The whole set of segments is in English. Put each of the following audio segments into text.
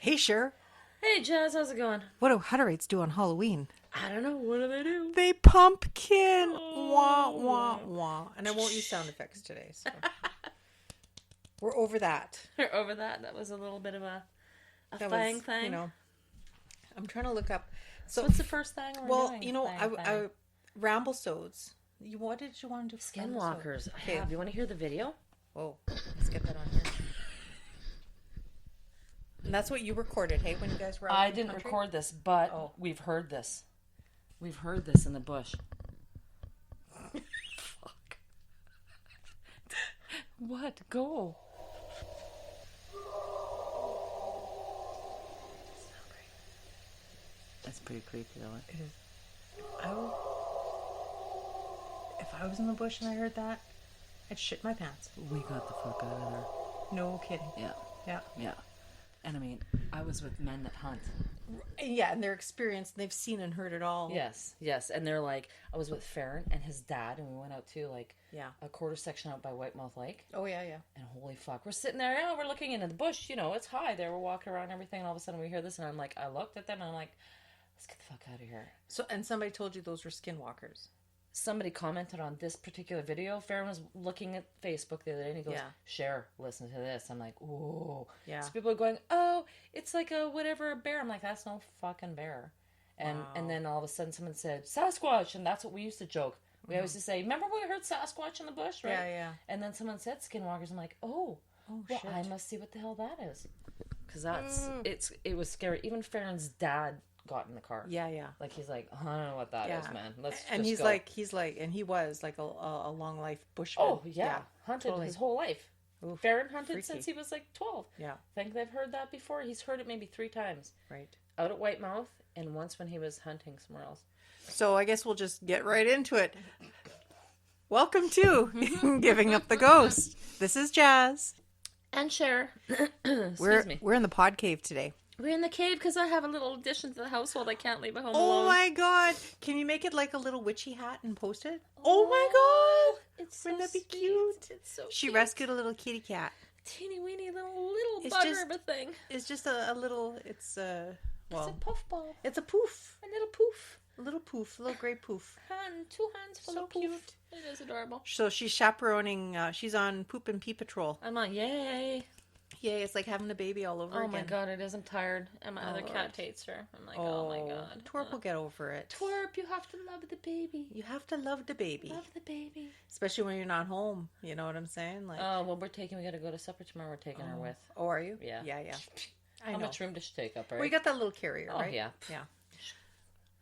Hey, Sher. Hey, Jas, how's it going? What do Hutterites do on Halloween? I don't know. What do they do? They pumpkin. Wah, wah, wah. And I won't use sound effects today, so. We're over that. We're over that. That was a little bit of a That thing. was, you know, I'm trying to look up. So what's the first thing we're doing? You know, I Ramblesodes. What did you want to do? Skinwalkers. Okay. You want to hear the video? Whoa. Let's get that on here. And that's what you recorded, hey, when you guys were out I in the didn't country? record this, but we've heard this. We've heard this in the bush. Fuck. What? Go. That's pretty creepy, though. It is. If I was in the bush and I heard that, I'd shit my pants. We got the fuck out of there. No kidding. Yeah. Yeah. Yeah. And I mean, I was with men that hunt. Yeah, and they're experienced. They've seen and heard it all. Yes, yes. And they're like, I was with Farron and his dad, and we went out to like a quarter section out by White Mouth Lake. Oh, yeah, yeah. And holy fuck, we're sitting there, we're looking into the bush, it's high there. We're walking around and everything, and all of a sudden we hear this, and I'm like, I looked at them, and I'm like, let's get the fuck out of here. So, and somebody told you those were skinwalkers. Somebody commented on this particular video. Farron was looking at Facebook the other day, and he goes, Sher, listen to this. I'm like, ooh. Yeah. So people are going, oh, it's like a bear. I'm like, that's no fucking bear. And then all of a sudden someone said, Sasquatch. And that's what we used to joke. We always used to say, remember when we heard Sasquatch in the bush, right? Yeah, yeah. And then someone said skinwalkers. I'm like, well, shit. I must see what the hell that is. Because it was scary. Even Farron's dad got in the car. Yeah, yeah. Like, he's like, I don't know what that is, man. Let's and just he's go. like, and he was like a long life bushman. Oh, yeah. Hunted his whole life. Oof, Farron hunted freaky. since he was like 12. Yeah. I think they've heard that before. He's heard it maybe 3 times. Right. Out at White Mouth, and once when he was hunting somewhere else. So I guess we'll just get right into it. Welcome to Giving Up the Ghost. This is Jas. And Sher. We're in the pod cave today. We're in the cave because I have a little addition to the household. I can't leave at home Oh alone. my god. Can you make it like a little witchy hat and post it? Oh my god. It's so Wouldn't that be sweet. cute? It's so She cute. rescued a little kitty cat. Teeny weeny little It's bugger just- of a thing. It's just a little, It's a puffball. it's a poof. A little poof. A little poof, a little gray poof. 2 hands full So of poof. cute. It is adorable. So she's chaperoning, she's on Poop and Pee Patrol. I'm like, yay. Yay, it's like having a baby all over Oh again. my god, it is. I'm tired. And my other Lord. cat hates her. I'm like, oh my god. Twerp will get over it. Twerp, you have to love the baby. You have to love the baby. Love the baby. Especially when you're not home. You know what I'm saying? Like, Oh, well, we gotta go to supper tomorrow. We're taking her with. oh, are you? Yeah. Yeah, yeah. I How know. much room does she take up, right? Well, you got that little carrier, Oh, right? yeah. Yeah.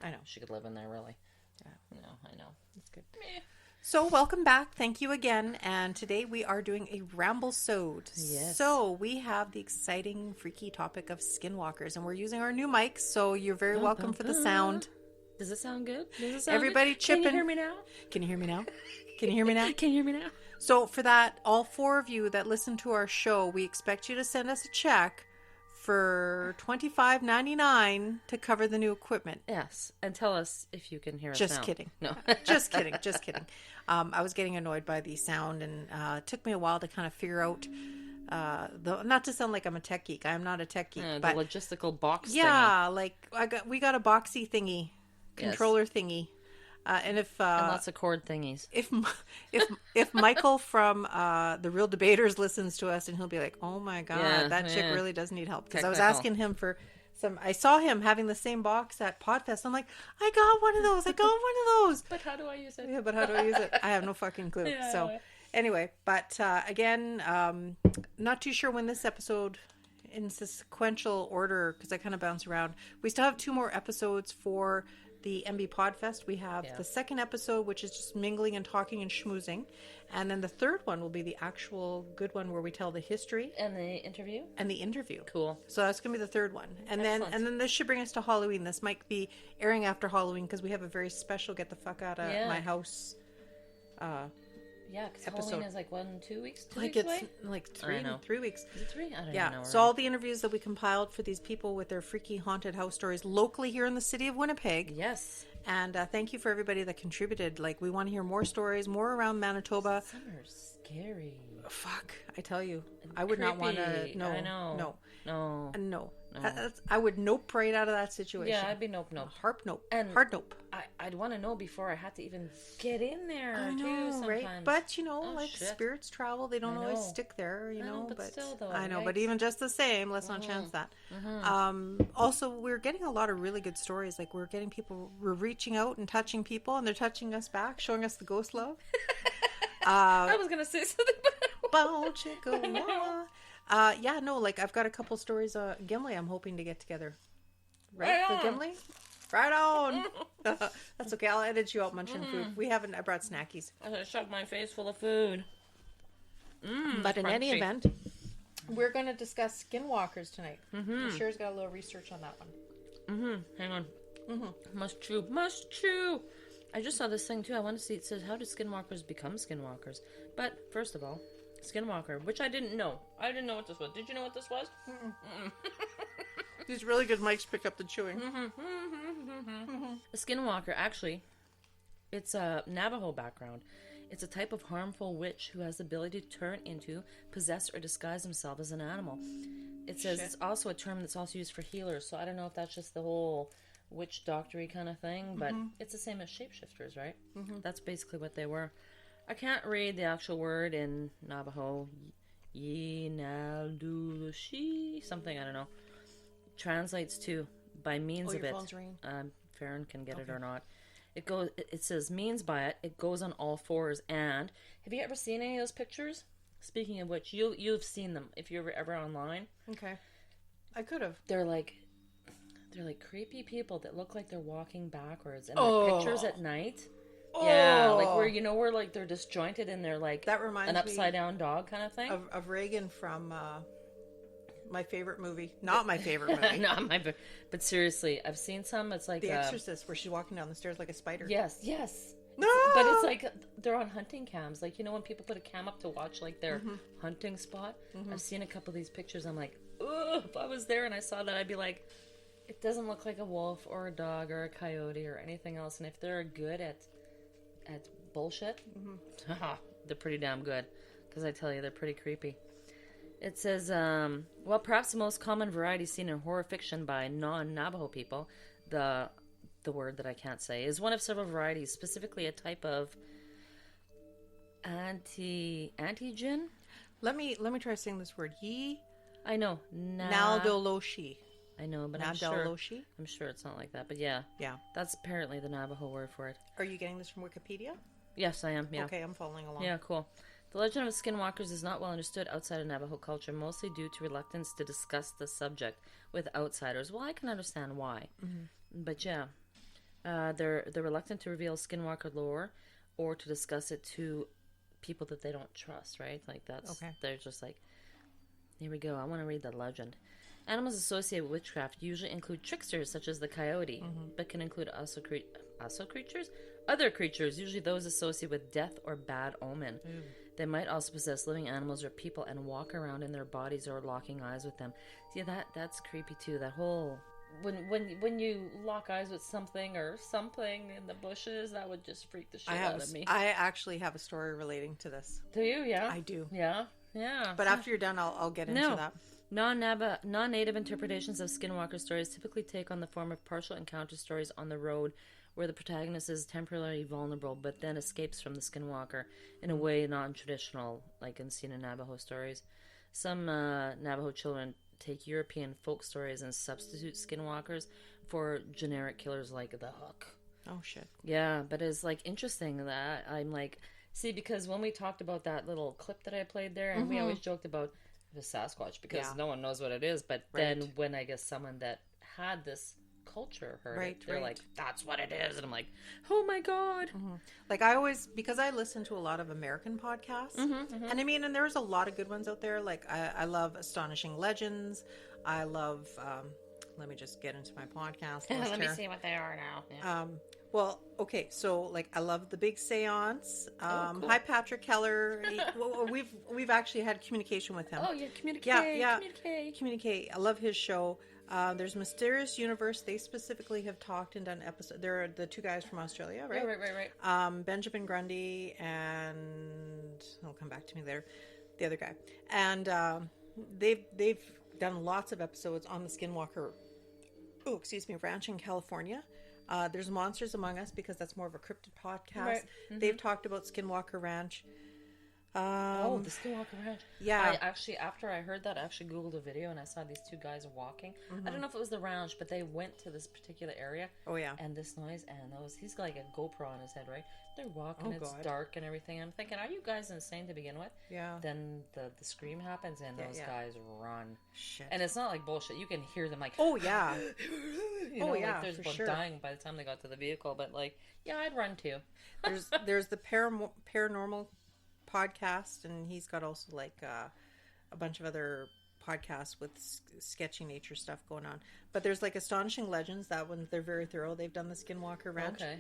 I know. She could live in there, really. Yeah. No, I know. That's good. Meh. So, welcome back. Thank you again. And today we are doing a Ramblesode. Yes. So, we have the exciting, freaky topic of skinwalkers. And we're using our new mics, so you're very welcome for the sound. Does it sound good? Does it sound Everybody good? chipping. Can you hear me now? Can you hear me now? Can you hear me now? Can you hear me now? So for that, all 4 of you that listen to our show, we expect you to send us a check for $25.99 to cover the new equipment. Yes. And tell us if you can hear us Just now. kidding. No. Just kidding. Just kidding. I was getting annoyed by the sound, and it took me a while to kind of figure out, not to sound like I'm a tech geek. I'm not a tech geek. The but logistical box thingy. yeah, like we got a boxy thingy, controller thingy. And if And lots of cord thingies. if Michael from the Real Debaters listens to us, and he'll be like, "Oh my god, Yeah, that chick yeah. really does need help." Because I was Technical. asking him for some. I saw him having the same box at Podfest. I'm like, "I got one of those. I got one of those." But how do I use it? Yeah, but how do I use it? I have no fucking clue. Yeah. So anyway, but again, not too sure when this episode in sequential order because I kind of bounce around. We still have 2 more episodes for the MB Podfest. We have the second episode, which is just mingling and talking and schmoozing. And then the third one will be the actual good one where we tell the history And the interview? and the interview. Cool. So that's going to be the third one. And Excellent. then this should bring us to Halloween. This might be airing after Halloween because we have a very special get the fuck out of my house Yeah, because episode. Halloween is like 2 weeks? 2 like weeks it's away? like I know. 3 weeks. Is it 3? I don't Yeah. even know. So all the interviews that we compiled for these people with their freaky haunted house stories locally here in the city of Winnipeg. Yes. And thank you for everybody that contributed. Like, we want to hear more stories, more around Manitoba. Summer's scary. Fuck, I tell you, I would not want to. Creepy. No, I know. no, No. no. I would nope right out of that situation. Yeah, I'd be nope. Harp nope. And hard nope. I'd want to know before I had to even get in there. I know, too, sometimes. right? But Shit. spirits travel; they don't always stick there. I know, but still, though, I know. yikes. But even just the same, let's not chance that. Also, we're getting a lot of really good stories. Like we're reaching out and touching people, and they're touching us back, showing us the ghost love. I was gonna say something, but I've got a couple stories. Gimli, I'm hoping to get together. Right, the Gimli. Right on. That's okay. I'll edit you out munching food. I brought snackies. I'm gonna shove my face full of food. But in any event, we're going to discuss skinwalkers tonight. Sher's got a little research on that one. Hang on. Must chew. I just saw this thing too. I want to see. It says, how do skinwalkers become skinwalkers? But first of all, skinwalker, which I didn't know. I didn't know what this was. Did you know what this was? These really good mics pick up the chewing. A skinwalker, actually, it's a Navajo background. It's a type of harmful witch who has the ability to turn into, possess, or disguise himself as an animal. It says it's also a term that's also used for healers, so I don't know if that's just the whole witch doctory kind of thing, but it's the same as shapeshifters, right? That's basically what they were. I can't read the actual word in Navajo. Yinaldushi, something, I don't know. Translates to by means of it. Farron can get it or not. It says means by it. It goes on all fours. And have you ever seen any of those pictures? Speaking of which, you've seen them if you're ever online. Okay, I could have. They're like creepy people that look like they're walking backwards, and they're pictures at night. Yeah, like where like they're disjointed and they're like that reminds an upside down dog kind of thing of Reagan from my favorite movie. Not my favorite movie. Not my favorite. But seriously, I've seen some. It's like The Exorcist, where she's walking down the stairs like a spider. Yes. No! But it's like they're on hunting cams. Like, when people put a cam up to watch like their hunting spot. I've seen a couple of these pictures. I'm like, ugh, if I was there and I saw that, I'd be like, it doesn't look like a wolf or a dog or a coyote or anything else. And if they're good at bullshit, they're pretty damn good. Because I tell you, they're pretty creepy. It says, perhaps the most common variety seen in horror fiction by non-Navajo people, the word that I can't say, is one of several varieties, specifically a type of antigen. Let me try saying this word. I know. Naldoloshi. I know, but I'm sure it's not like that. But yeah. That's apparently the Navajo word for it. Are you getting this from Wikipedia? Yes, I am. Yeah. Okay, I'm following along. Yeah, cool. The legend of skinwalkers is not well understood outside of Navajo culture, mostly due to reluctance to discuss the subject with outsiders. Well, I can understand why. But yeah, they're reluctant to reveal skinwalker lore or to discuss it to people that they don't trust, right? Like that's, they're just like, here we go, I want to read the legend. Animals associated with witchcraft usually include tricksters such as the coyote, but can include other creatures, usually those associated with death or bad omen. They might also possess living animals or people and walk around in their bodies or locking eyes with them. See, that's creepy too. That whole when you lock eyes with something or something in the bushes, that would just freak the shit out of me. I actually have a story relating to this. Do you? Yeah, I do. Yeah. But after you're done, I'll get into that. Non-native interpretations of skinwalker stories typically take on the form of partial encounter stories on the road, where the protagonist is temporarily vulnerable but then escapes from the skinwalker in a way non-traditional, like seen in Navajo stories. Some Navajo children take European folk stories and substitute skinwalkers for generic killers like the Hook. Oh, shit. Yeah, but it's interesting that I'm like, see, because when we talked about that little clip that I played there, and we always joked about the Sasquatch because no one knows what it is, but then when I guess someone that had this culture heard it, they're like, that's what it is, and I'm like, oh my god. Like I always, because I listen to a lot of American podcasts, and there's a lot of good ones out there. Like I love Astonishing Legends. I love let me just get into my podcast list. Let me see what they are now. Well, okay, so I love the Big Seance. Cool. Hi, Patrick Keller. We've actually had communication with him. Oh yeah, communicate. I love his show. There's Mysterious Universe. They specifically have talked and done episodes. They're the two guys from Australia, right? Right. Benjamin Grundy and it'll come back to me later. The other guy, and they've done lots of episodes on the Skinwalker, ranch in California. There's Monsters Among Us, because that's more of a cryptid podcast. Right. They've talked about Skinwalker Ranch. The Skinwalker Ranch. Yeah. I actually, after I heard that, I actually Googled a video and I saw these two guys walking. I don't know if it was the ranch, but they went to this particular area. Oh, yeah. And this noise, and he's got like a GoPro on his head, right? They're walking, it's God. dark and everything. I'm thinking, are you guys insane to begin with? Yeah. Then the scream happens and those guys run. Shit. And it's not like bullshit. You can hear them like, oh, yeah. like there's one dying by the time they got to the vehicle. But like, yeah, I'd run too. There's the paranormal podcast, and he's got also like a bunch of other podcasts with sketchy nature stuff going on. But there's like Astonishing Legends. That one, they're very thorough. They've done the Skinwalker Ranch. Okay.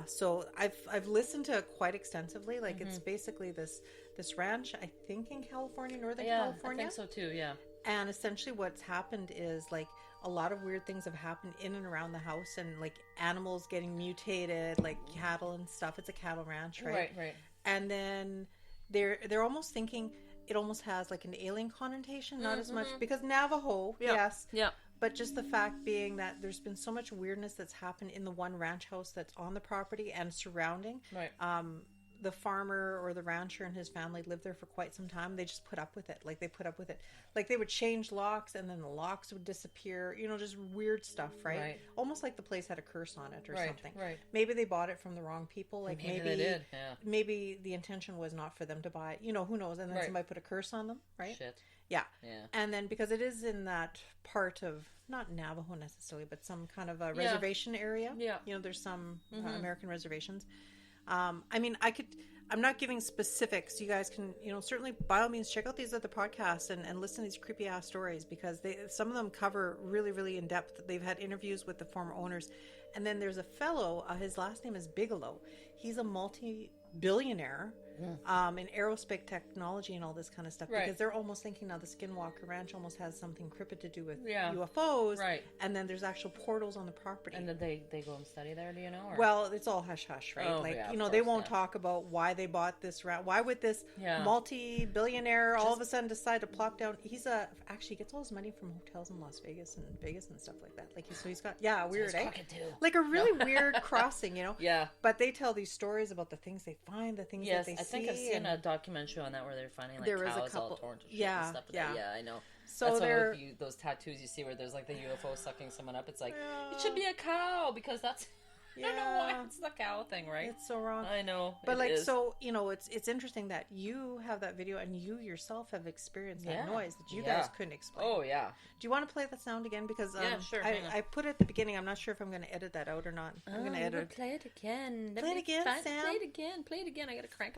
So I've listened to it quite extensively. Like it's basically this ranch, I think in California, Northern California. I think so too. Yeah. And essentially what's happened is like a lot of weird things have happened in and around the house, and like animals getting mutated, like cattle and stuff. It's a cattle ranch, right? Right. And then they're almost thinking it almost has like an alien connotation, not as much because Navajo, yes. Yeah. But just the fact being that there's been so much weirdness that's happened in the one ranch house that's on the property and surrounding. Right. The farmer or the rancher and his family lived there for quite some time. They just put up with it. Like they put up with it. Like they would change locks and then the locks would disappear. Just weird stuff, right? Almost like the place had a curse on it or something. Right. Maybe they bought it from the wrong people. Like maybe they did. Yeah. Maybe the intention was not for them to buy it. Who knows? And then somebody put a curse on them, right? Shit. Yeah. Yeah. And then because it is in that part of not Navajo necessarily, but some kind of a reservation area. Yeah. There's some American reservations. I'm not giving specifics. You guys can, certainly by all means check out these other podcasts and listen to these creepy ass stories, because some of them cover really, really in depth. They've had interviews with the former owners. And then there's a fellow, his last name is Bigelow. He's a multi-billionaire in aerospace technology and all this kind of stuff, because they're almost thinking now the Skinwalker Ranch almost has something cryptid to do with UFOs, and then there's actual portals on the property. And then they go and study there, do you know? Or? Well, it's all hush hush, right? They won't talk about why they bought this route. Why would this multi-billionaire all of a sudden decide to plop down? Actually gets all his money from hotels in Las Vegas and stuff like that. Like he's got weird, eh? Like a really weird crossing, Yeah. But they tell these stories about the things they find, the things that they see. I think I've seen a documentary on that where they're finding like cows all torn to shit and stuff. Yeah, I know. So that's why those tattoos you see where there's like the UFO sucking someone up. It's like it should be a cow, because that's I don't know why it's the cow thing, right? It's so wrong. I know, but it's interesting that you have that video and you yourself have experienced that noise that you guys couldn't explain. Oh yeah. Do you want to play that sound again? Because sure. I put it at the beginning. I'm not sure if I'm going to edit that out or not. I'm going to edit. Play it again. Play it again, Sam. Play it again. I got to crank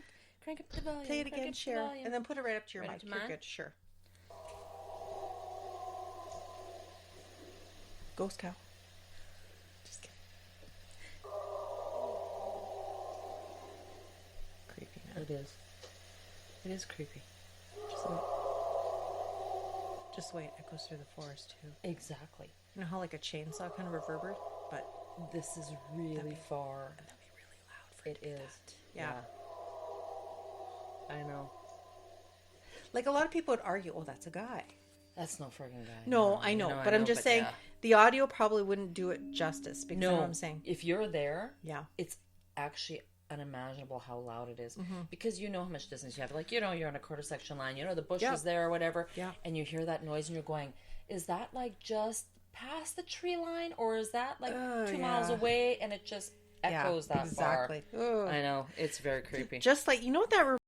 up the volume. Play it again, Cher, and then put it right up to your mic. You're good. Sure. Ghost cow. Just kidding. Creepy, man. It is. It is creepy. Just wait. It goes through the forest too. Exactly. You know how like a chainsaw kind of reverberates, but this is really far. And that'd be really loud for it. Is. Yeah. I know. Like a lot of people would argue, "Oh, that's a guy." That's no friggin' guy. No, I know, but I'm just saying the audio probably wouldn't do it justice. Because what I'm saying. If you're there, it's actually unimaginable how loud it is, because you know how much distance you have. Like you're on a quarter section line. The bush is there or whatever, and you hear that noise, and you're going, "Is that like just past the tree line, or is that like 2 miles away?" And it just echoes that far. Exactly. I know, it's very creepy. Just like what that